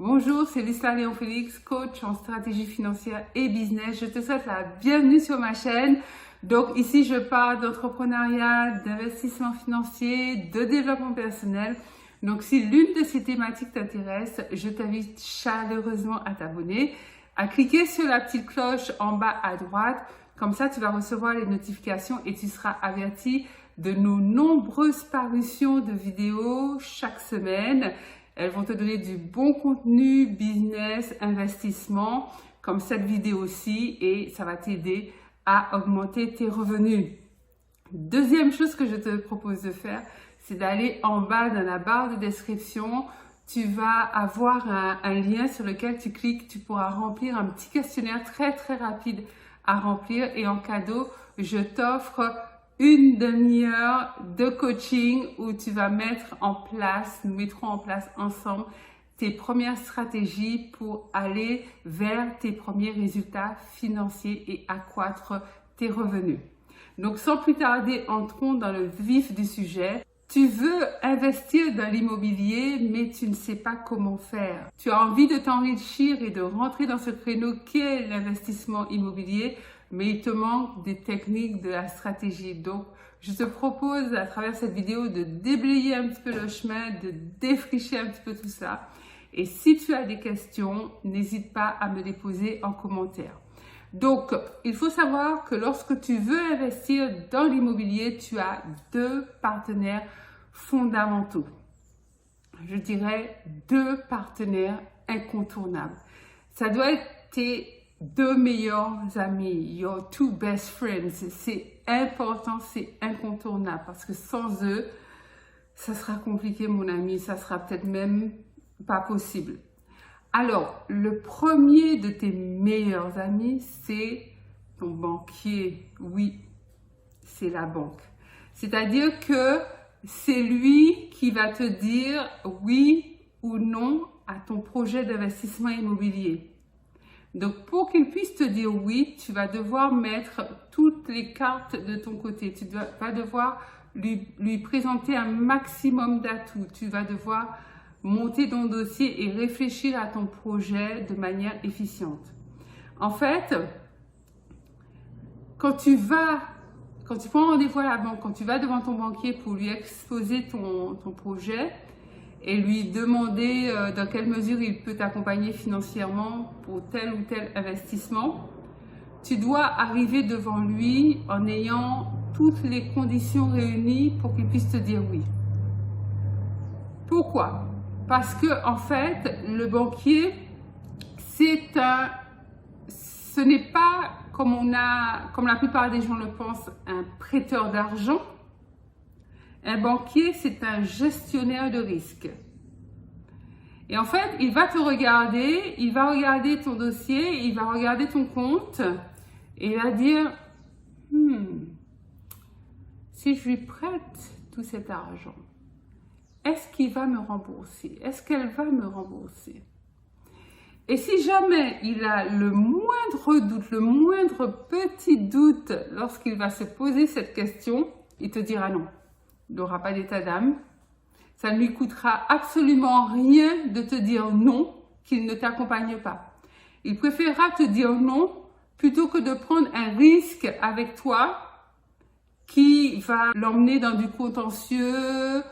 Bonjour, c'est Lisa Léon Félix, coach en stratégie financière et business. Je te souhaite la bienvenue sur ma chaîne. Donc ici, je parle d'entrepreneuriat, d'investissement financier, de développement personnel. Donc si l'une de ces thématiques t'intéresse, je t'invite chaleureusement à t'abonner, à cliquer sur la petite cloche en bas à droite. Comme ça, tu vas recevoir les notifications et tu seras averti de nos nombreuses parutions de vidéos chaque semaine. Elles vont te donner du bon contenu, business, investissement, comme cette vidéo-ci, et ça va t'aider à augmenter tes revenus. Deuxième chose que je te propose de faire, c'est d'aller en bas dans la barre de description. Tu vas avoir un lien sur lequel tu cliques, tu pourras remplir un petit questionnaire très rapide à remplir, et en cadeau, je t'offre une demi-heure de coaching où tu vas mettre en place, nous mettrons en place ensemble tes premières stratégies pour aller vers tes premiers résultats financiers et accroître tes revenus. Donc sans plus tarder, entrons dans le vif du sujet. Tu veux investir dans l'immobilier, mais tu ne sais pas comment faire. Tu as envie de t'enrichir et de rentrer dans ce créneau qu'est l'investissement immobilier, mais il te manque des techniques, de la stratégie. Donc, je te propose à travers cette vidéo de déblayer un petit peu le chemin, de défricher un petit peu tout ça. Et si tu as des questions, n'hésite pas à me les poser en commentaire. Donc, il faut savoir que lorsque tu veux investir dans l'immobilier, tu as deux partenaires fondamentaux. Je dirais deux partenaires incontournables. Ça doit être tes deux meilleurs amis, your two best friends. C'est important, c'est incontournable parce que sans eux, ça sera compliqué, mon ami. Ça sera peut-être même pas possible. Alors, le premier de tes meilleurs amis, c'est ton banquier. Oui, c'est la banque. C'est-à-dire que c'est lui qui va te dire oui ou non à ton projet d'investissement immobilier. Donc, pour qu'il puisse te dire oui, tu vas devoir mettre toutes les cartes de ton côté. Tu vas devoir lui présenter un maximum d'atouts. Tu vas devoir monter ton dossier et réfléchir à ton projet de manière efficiente. En fait, quand tu prends rendez-vous à la banque, quand tu vas devant ton banquier pour lui exposer ton projet et lui demander dans quelle mesure il peut t'accompagner financièrement pour tel ou tel investissement, tu dois arriver devant lui en ayant toutes les conditions réunies pour qu'il puisse te dire oui. Pourquoi ? Parce que en fait, le banquier, ce n'est pas comme la plupart des gens le pensent, un prêteur d'argent. Un banquier, c'est un gestionnaire de risque. Et en fait, il va te regarder, il va regarder ton dossier, il va regarder ton compte et il va dire si je lui prête tout cet argent, est-ce qu'il va me rembourser? Est-ce qu'elle va me rembourser? Et si jamais il a le moindre doute, le moindre petit doute lorsqu'il va se poser cette question, il te dira non. Il n'aura pas d'état d'âme. Ça ne lui coûtera absolument rien de te dire non, qu'il ne t'accompagne pas. Il préférera te dire non plutôt que de prendre un risque avec toi qui va l'emmener dans du contentieux,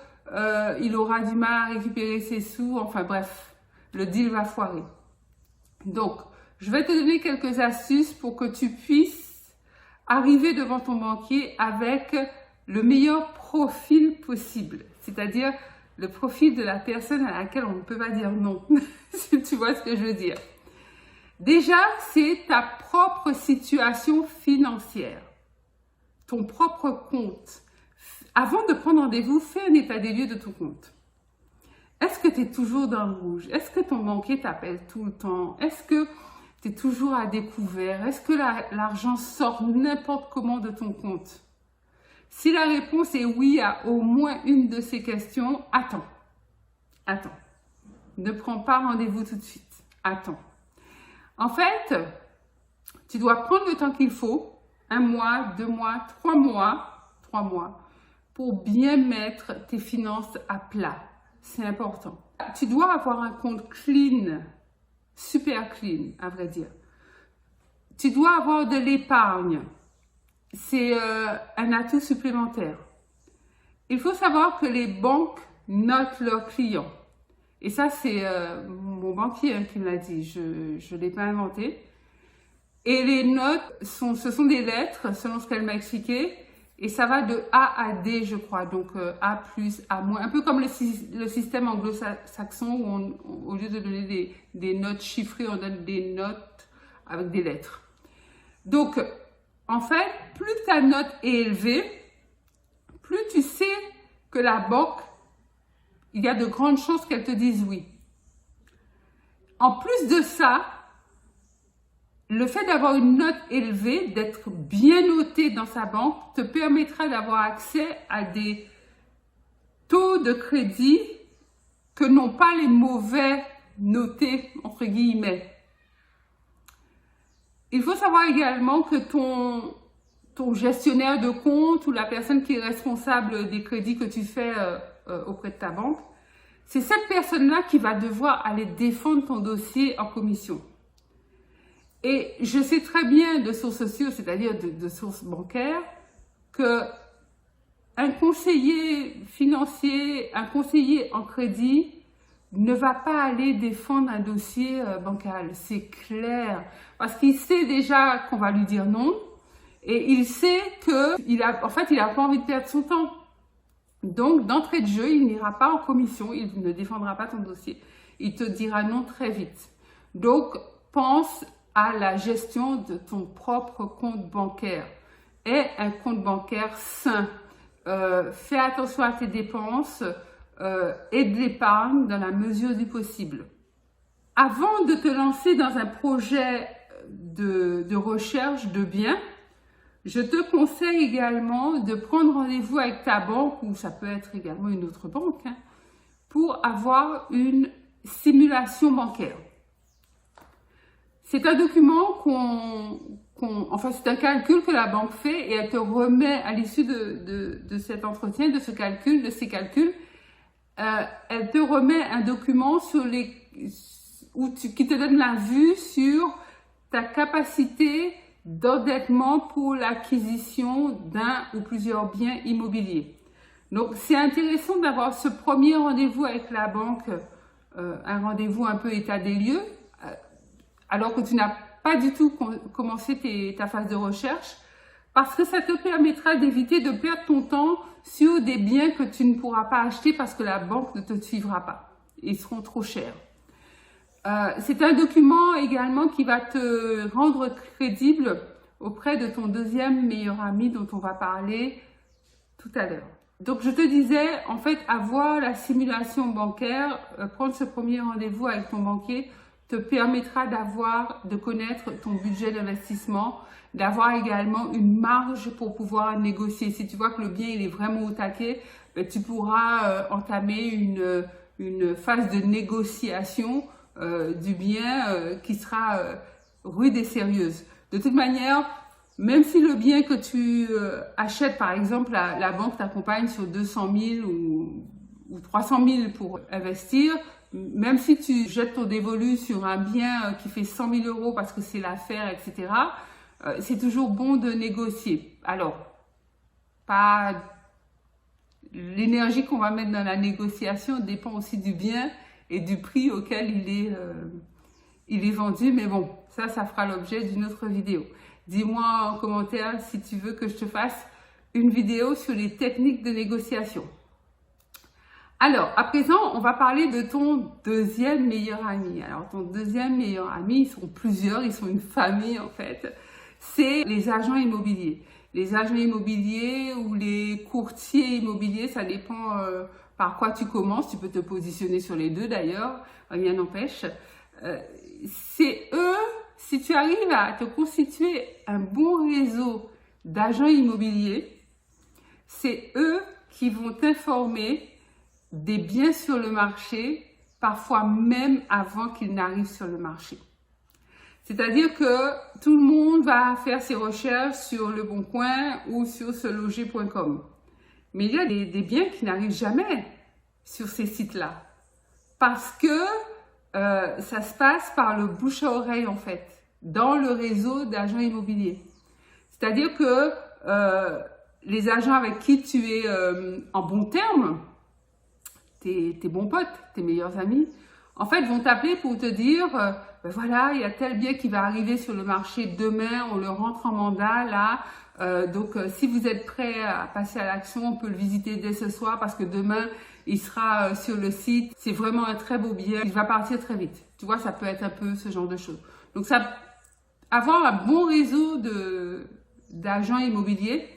il aura du mal à récupérer ses sous, enfin bref, le deal va foirer. Donc, je vais te donner quelques astuces pour que tu puisses arriver devant ton banquier avec le meilleur profil possible, c'est-à-dire le profil de la personne à laquelle on ne peut pas dire non, si tu vois ce que je veux dire. Déjà, c'est ta propre situation financière, ton propre compte. Avant de prendre rendez-vous, fais un état des lieux de ton compte. Est-ce que tu es toujours dans le rouge? Est-ce que ton banquier t'appelle tout le temps? Est-ce que tu es toujours à découvert? Est-ce que l'argent sort n'importe comment de ton compte? Si la réponse est oui à au moins une de ces questions, attends. Ne prends pas rendez-vous tout de suite. Attends. En fait, tu dois prendre le temps qu'il faut, 1 mois, 2 mois, 3 mois, pour bien mettre tes finances à plat. C'est important. Tu dois avoir un compte clean, super clean, à vrai dire. Tu dois avoir de l'épargne. C'est un atout supplémentaire. Il faut savoir que les banques notent leurs clients. Et ça, c'est mon banquier qui me l'a dit. Je ne l'ai pas inventé. Et les notes, ce sont des lettres, selon ce qu'elle m'a expliqué. Et ça va de A à D, je crois. Donc A plus, A moins. Un peu comme le système anglo-saxon où au lieu de donner des notes chiffrées, on donne des notes avec des lettres. Donc, en fait, plus ta note est élevée, plus tu sais que la banque, il y a de grandes chances qu'elle te dise oui. En plus de ça, le fait d'avoir une note élevée, d'être bien noté dans sa banque, te permettra d'avoir accès à des taux de crédit que n'ont pas les mauvais notés, entre guillemets. Il faut savoir également que ton gestionnaire de compte ou la personne qui est responsable des crédits que tu fais auprès de ta banque, c'est cette personne-là qui va devoir aller défendre ton dossier en commission. Et je sais très bien de sources sûres, c'est-à-dire de sources bancaires, que un conseiller financier, un conseiller en crédit ne va pas aller défendre un dossier bancal. C'est clair. Parce qu'il sait déjà qu'on va lui dire non. Et il sait qu'il a pas envie de perdre son temps. Donc, d'entrée de jeu, il n'ira pas en commission, il ne défendra pas ton dossier. Il te dira non très vite. Donc, pense à la gestion de ton propre compte bancaire. Et un compte bancaire sain. Fais attention à tes dépenses et de l'épargne dans la mesure du possible. Avant de te lancer dans un projet de recherche de biens, je te conseille également de prendre rendez-vous avec ta banque, ou ça peut être également une autre banque, pour avoir une simulation bancaire. C'est un document c'est un calcul que la banque fait et elle te remet à l'issue de cet entretien, de ces calculs, elle te remet un document qui te donne la vue sur ta capacité d'endettement pour l'acquisition d'un ou plusieurs biens immobiliers. Donc, c'est intéressant d'avoir ce premier rendez-vous avec la banque, un rendez-vous un peu état des lieux, alors que tu n'as pas du tout commencé ta phase de recherche, parce que ça te permettra d'éviter de perdre ton temps sur des biens que tu ne pourras pas acheter parce que la banque ne te suivra pas. Ils seront trop chers. C'est un document également qui va te rendre crédible auprès de ton deuxième meilleur ami dont on va parler tout à l'heure. Donc, je te disais, en fait, avoir la simulation bancaire, prendre ce premier rendez-vous avec ton banquier te permettra de connaître ton budget d'investissement, d'avoir également une marge pour pouvoir négocier. Si tu vois que le bien il est vraiment au taquet, tu pourras entamer une phase de négociation du bien qui sera rude et sérieuse. De toute manière, même si le bien que tu achètes, par exemple, la banque t'accompagne sur 200 000 ou 300 000 pour investir, même si tu jettes ton dévolu sur un bien qui fait 100 000 euros parce que c'est l'affaire, etc., c'est toujours bon de négocier. Alors, pas l'énergie qu'on va mettre dans la négociation dépend aussi du bien et du prix auquel il est vendu. Mais bon, ça fera l'objet d'une autre vidéo. Dis-moi en commentaire si tu veux que je te fasse une vidéo sur les techniques de négociation. Alors, à présent, on va parler de ton deuxième meilleur ami. Alors, ton deuxième meilleur ami, ils sont plusieurs, ils sont une famille en fait. C'est les agents immobiliers. Les agents immobiliers ou les courtiers immobiliers, ça dépend par quoi tu commences. Tu peux te positionner sur les deux d'ailleurs, rien n'empêche. C'est eux, si tu arrives à te constituer un bon réseau d'agents immobiliers, c'est eux qui vont t'informer des biens sur le marché, parfois même avant qu'ils n'arrivent sur le marché. C'est-à-dire que tout le monde va faire ses recherches sur Le Bon Coin ou sur seloger.com. Mais il y a des biens qui n'arrivent jamais sur ces sites-là. Parce que ça se passe par le bouche à oreille en fait, dans le réseau d'agents immobiliers. C'est-à-dire que les agents avec qui tu es en bon terme, tes bons potes, tes meilleurs amis, en fait vont t'appeler pour te dire ben voilà, il y a tel bien qui va arriver sur le marché demain, on le rentre en mandat là, donc si vous êtes prêt à passer à l'action, on peut le visiter dès ce soir parce que demain il sera sur le site. C'est vraiment un très beau bien, il va partir très vite. Tu vois, ça peut être un peu ce genre de choses. Donc avoir un bon réseau d'agents immobiliers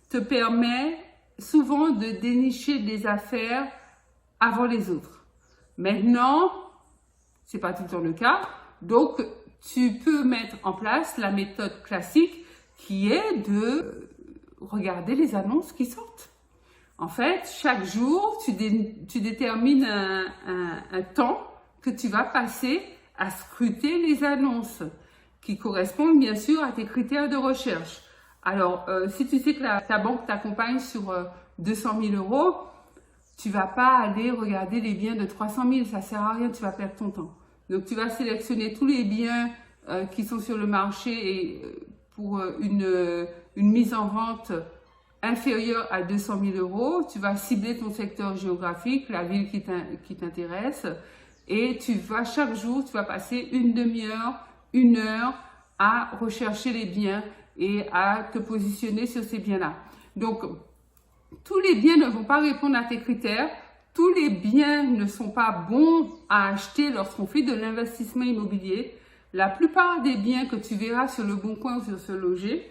te permet souvent de dénicher des affaires avant les autres. Maintenant, c'est pas tout le temps le cas. Donc, tu peux mettre en place la méthode classique qui est de regarder les annonces qui sortent. En fait, chaque jour, tu détermines un temps que tu vas passer à scruter les annonces qui correspondent bien sûr à tes critères de recherche. Alors, si tu sais que ta banque t'accompagne sur 200 000 euros, tu vas pas aller regarder les biens de 300 000, ça sert à rien, tu vas perdre ton temps. Donc, tu vas sélectionner tous les biens qui sont sur le marché et pour une mise en vente inférieure à 200 000 euros, tu vas cibler ton secteur géographique, la ville qui t'intéresse et chaque jour, tu vas passer une demi-heure, 1 heure à rechercher les biens et à te positionner sur ces biens-là. Donc, tous les biens ne vont pas répondre à tes critères. Tous les biens ne sont pas bons à acheter lorsqu'on fait de l'investissement immobilier. La plupart des biens que tu verras sur le Bon Coin ou sur Se Loger,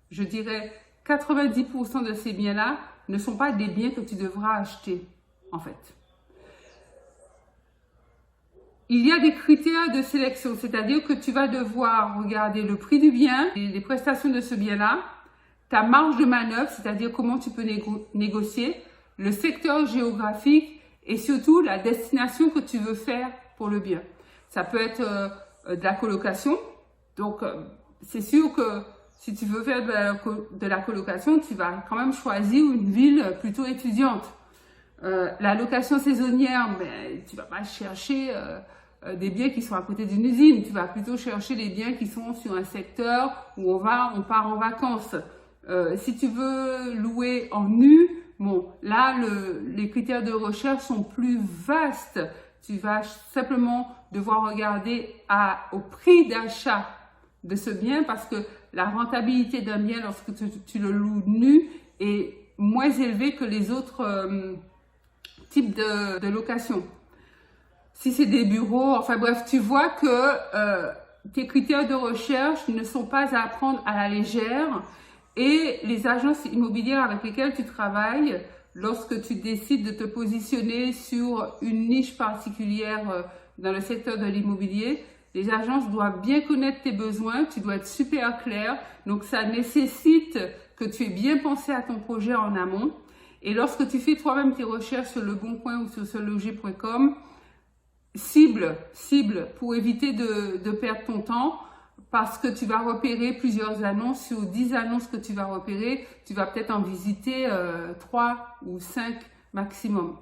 je dirais 90% de ces biens-là ne sont pas des biens que tu devras acheter, en fait. Il y a des critères de sélection, c'est-à-dire que tu vas devoir regarder le prix du bien, les prestations de ce bien-là, ta marge de manœuvre, c'est-à-dire comment tu peux négocier, le secteur géographique et surtout la destination que tu veux faire pour le bien. Ça peut être de la colocation, donc c'est sûr que si tu veux faire de la colocation, tu vas quand même choisir une ville plutôt étudiante. La location saisonnière, ben, tu vas pas chercher des biens qui sont à côté d'une usine, tu vas plutôt chercher des biens qui sont sur un secteur où on part en vacances. Si tu veux louer en nu, bon, là, les critères de recherche sont plus vastes. Tu vas simplement devoir regarder au prix d'achat de ce bien parce que la rentabilité d'un bien lorsque tu le loues nu est moins élevée que les autres types de location. Si c'est des bureaux, enfin bref, tu vois que tes critères de recherche ne sont pas à prendre à la légère. Et les agences immobilières avec lesquelles tu travailles, lorsque tu décides de te positionner sur une niche particulière dans le secteur de l'immobilier, les agences doivent bien connaître tes besoins, tu dois être super clair. Donc, ça nécessite que tu aies bien pensé à ton projet en amont. Et lorsque tu fais toi-même tes recherches sur Le Bon Coin ou sur seloger.com, cible pour éviter de perdre ton temps. Parce que tu vas repérer plusieurs annonces, sur 10 annonces que tu vas repérer, tu vas peut-être en visiter 3 ou 5 maximum.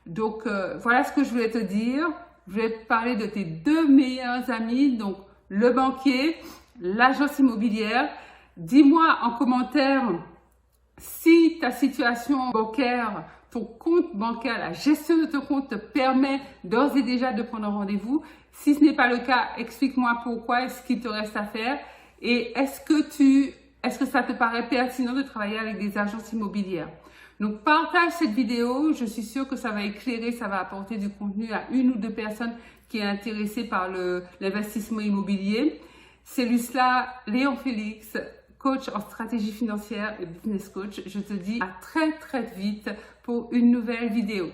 Donc, voilà ce que je voulais te dire. Je vais te parler de tes 2 meilleurs amis, donc le banquier, l'agence immobilière. Dis-moi en commentaire si ta situation bancaire, ton compte bancaire, la gestion de ton compte te permet d'ores et déjà de prendre un rendez-vous. Si ce n'est pas le cas, explique-moi pourquoi, est-ce qu'il te reste à faire et est-ce que ça te paraît pertinent de travailler avec des agences immobilières. Donc, partage cette vidéo. Je suis sûre que ça va éclairer, ça va apporter du contenu à 1 ou 2 personnes qui est intéressée par l'investissement immobilier. C'est Lucela Léon Félix, coach en stratégie financière et business coach. Je te dis à très vite pour une nouvelle vidéo.